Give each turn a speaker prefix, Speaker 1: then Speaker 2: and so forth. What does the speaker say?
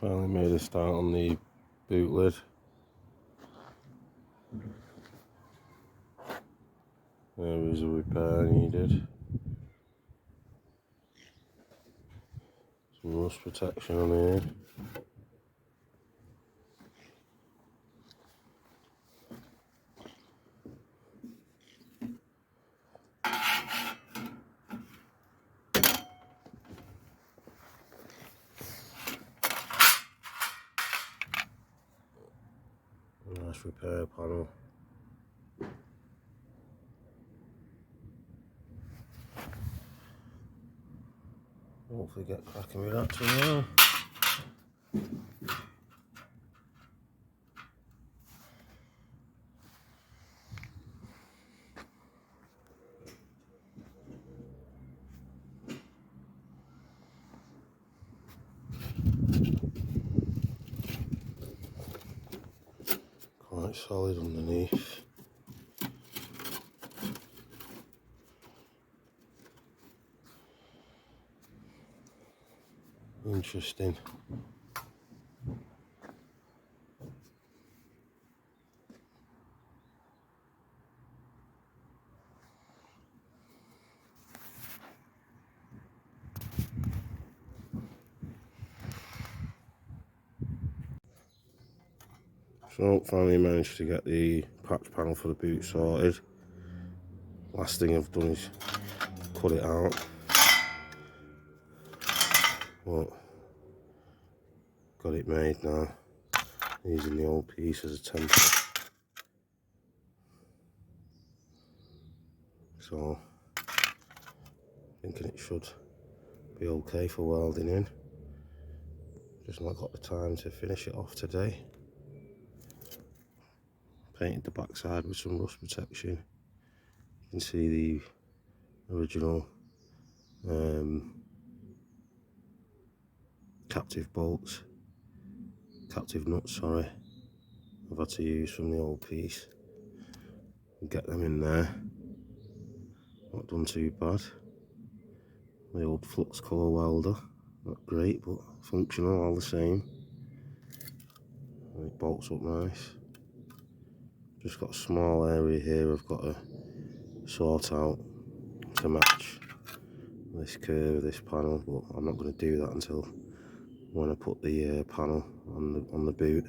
Speaker 1: Finally made a start on the boot lid. There was a repair needed. Some rust protection on here. Nice repair panel. Hopefully get cracking with that tomorrow. Quite solid underneath. Interesting. So finally managed to get the patch panel for the boot sorted. Last thing I've done is cut it out. But got it made now. Using the old piece as a template. So thinking it should be okay for welding in. Just not got the time to finish it off today. Painted the backside with some rust protection. You can see the original captive bolts, captive nuts, sorry, I've had to use from the old piece and get them in there. Not done too bad. The old flux core welder, not great but functional all the same. And it bolts up nice. Just got a small area here I've got to sort out to match this curve, this panel, but I'm not going to do that until when I put the panel on the boot.